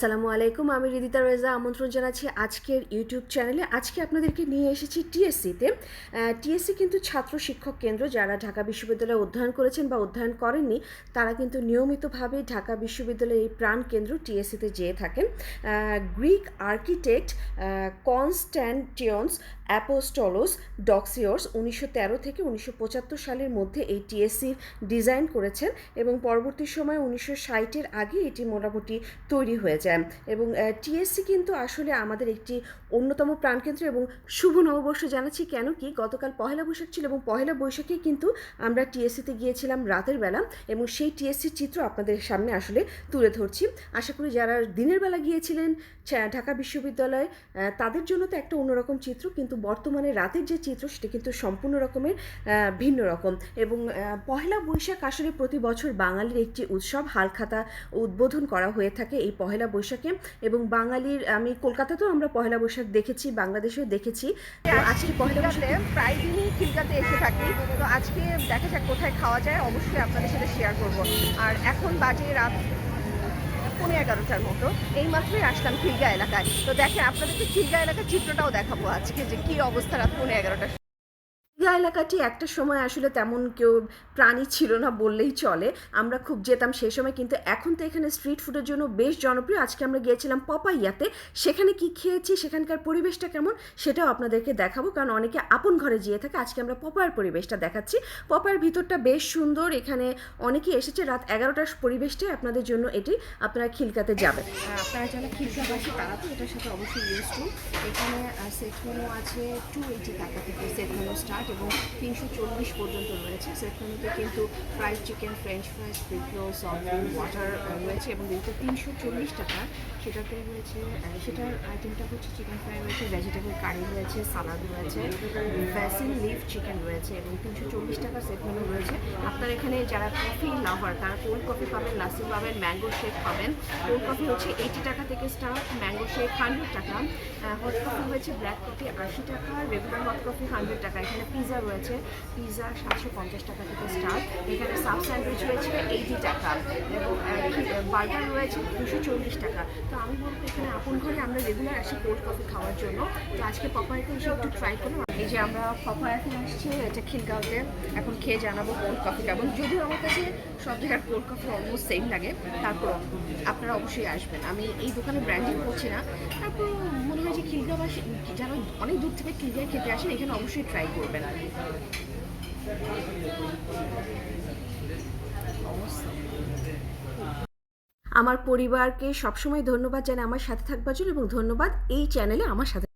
আসসালামু আলাইকুম, আমি রিদিতা রেজা আমন্ত্রণ জানাচ্ছি আজকের ইউটিউব চ্যানেলে। আজকে আপনাদেরকে নিয়ে এসেছি টিএসসিতে। টিএসসি কিন্তু ছাত্র শিক্ষক কেন্দ্র। যারা ঢাকা বিশ্ববিদ্যালয়ে অধ্যয়ন করেছেন বা অধ্যয়ন করেননি তারা কিন্তু নিয়মিতভাবে ঢাকা বিশ্ববিদ্যালয়ের এই প্রাণ কেন্দ্র টিএসসিতে যেয়ে থাকেন। গ্রিক আর্কিটেক্ট কনস্ট্যান্টিয়স অ্যাপোস্টলোস ডক্সিওস 1913 থেকে 1975 সালের মধ্যে এই টিএসসির ডিজাইন করেছেন এবং পরবর্তী সময় 1960-এর আগে এটি মোটামুটি তৈরি হয়ে যায়। এবং টিএসসি কিন্তু আসলে আমাদের একটি অন্যতম প্রাণকেন্দ্র এবং শুভ নববর্ষ জানাচ্ছি। কেন কি গতকাল পহেলা বৈশাখ ছিল এবং পহেলা বৈশাখেই কিন্তু আমরা টিএসসিতে গিয়েছিলাম রাতের বেলা এবং সেই টিএসসির চিত্র আপনাদের সামনে আসলে তুলে ধরছি। আশা করি যারা দিনের বেলা গিয়েছিলেন ঢাকা বিশ্ববিদ্যালয়ে তাদের জন্য তো একটা অন্যরকম চিত্র, কিন্তু বর্তমানে রাতের যে চিত্র সেটা কিন্তু সম্পূর্ণ রকমের ভিন্ন রকম। এবং পহেলা বৈশাখ আসলে প্রতি বছর বাঙালির একটি উৎসব। হালখাতা উদ্বোধন করা হয়ে থাকে এই পহেলা বৈশাখে এবং বাঙালির, আমি কলকাতাতেও আমরা পহেলা বৈশাখ দেখেছি, বাংলাদেশেও দেখেছি। আজকে পহেলা বৈশাখে প্রায় দিনই খিলগাতে এসে থাকি। তো আজকে দেখা যাক কোথায় খাওয়া যায়, অবশ্যই আপনাদের সাথে শেয়ার করব। আর এখন বাজে রাত 11:15 মতো। এইমাত্রই আসলাম খিলগা এলাকায়। তো দেখেন আপনাদেরকে খিলগা এলাকার চিত্রটাও দেখাবো আজকে যে কী অবস্থা রাত 11:15। এলাকাটি একটা সময় আসলে তেমন কেউ প্রাণী ছিল না বললেই চলে। আমরা খুব যেতাম সেই সময়, কিন্তু এখন তো এখানে স্ট্রিট ফুডের জন্য বেশ জনপ্রিয়। আজকে আমরা গিয়েছিলাম পপাইয়াতে। সেখানে কি খেয়েছি, সেখানকার পরিবেশটা কেমন সেটাও আপনাদেরকে দেখাবো, কারণ অনেকে আপন ঘরে যেয়ে থাকে। আজকে আমরা পপায়ার পরিবেশটা দেখাচ্ছি। পপায়ার ভিতরটা বেশ সুন্দর। এখানে অনেকে এসেছে। রাত 11টার পরিবেশটাই আপনাদের জন্য এটি। আপনারা খিলগাতে যাবেন। আপনারা যারা খিলগাবাসী তারা তো এটার সাথে অবশ্যই ইউজ টু। এখানে সেট মেনু আছে 280 টাকা থেকে সেট মেনু স্টার্ট এবং 340 পর্যন্ত রয়েছে। সেট মেনুতে কিন্তু fried chicken, French fries, spring roll, soft water রয়েছে এবং যেহেতু 340 টাকা সেটাতে রয়েছে, সেটার আইটেমটা হচ্ছে চিকেন ফ্রাই রয়েছে, ভেজিটেবল কারি রয়েছে, সালাদ রয়েছে, ভ্যাসিল লিফ চিকেন রয়েছে এবং 340 টাকা সেট মেনু রয়েছে। আপনার এখানে যারা কফি লাভার তারা কোল্ড কফি পাবেন, লাসি পাবেন, ম্যাঙ্গো শেক পাবেন। কোল্ড কফি হচ্ছে 80 টাকা থেকে স্টার্ট, ম্যাঙ্গো শেক 100 টাকা, হট কফি হয়েছে ব্ল্যাক কফি 80 টাকা, রেগুলার হট কফি 100 টাকা। এখানে পিৎজা রয়েছে, পিৎজা 750 টাকা থেকে স্টার্ট। এখানে সাব স্যান্ডউইচ রয়েছে 80 টাকা এবং বার্গার রয়েছে 240 টাকা। তো আমি বলবো এখানে আপন ঘরে আমরা রেগুলার আসি কোল্ড কফি খাওয়ার জন্য। তো আজকে পপায়াতে এসে একটু ট্রাই করলাম। এই যে আমরা পপায়াতে আসছি, এটা খিলগাঁওতে। এখন খেয়ে জানাবো কোল্ড কফি কেমন। যদিও আমার কাছে সব জায়গার কোল্ড কফি অলমোস্ট সেম লাগে, তারপর আপনারা অবশ্যই আসবেন। আমি এই দোকানে ব্র্যান্ডিং করছি না, তারপর মনে হয় যে খিলগাঁওবাসী যারা অনেক দূর থেকে খিলগাঁয় খেতে আসেন এখানে অবশ্যই ট্রাই করবেন। আমার পরিবারকে সবসময় ধন্যবাদ জানাই আমার সাথে থাকবার জন্য এবং ধন্যবাদ এই চ্যানেলে আমার সাথে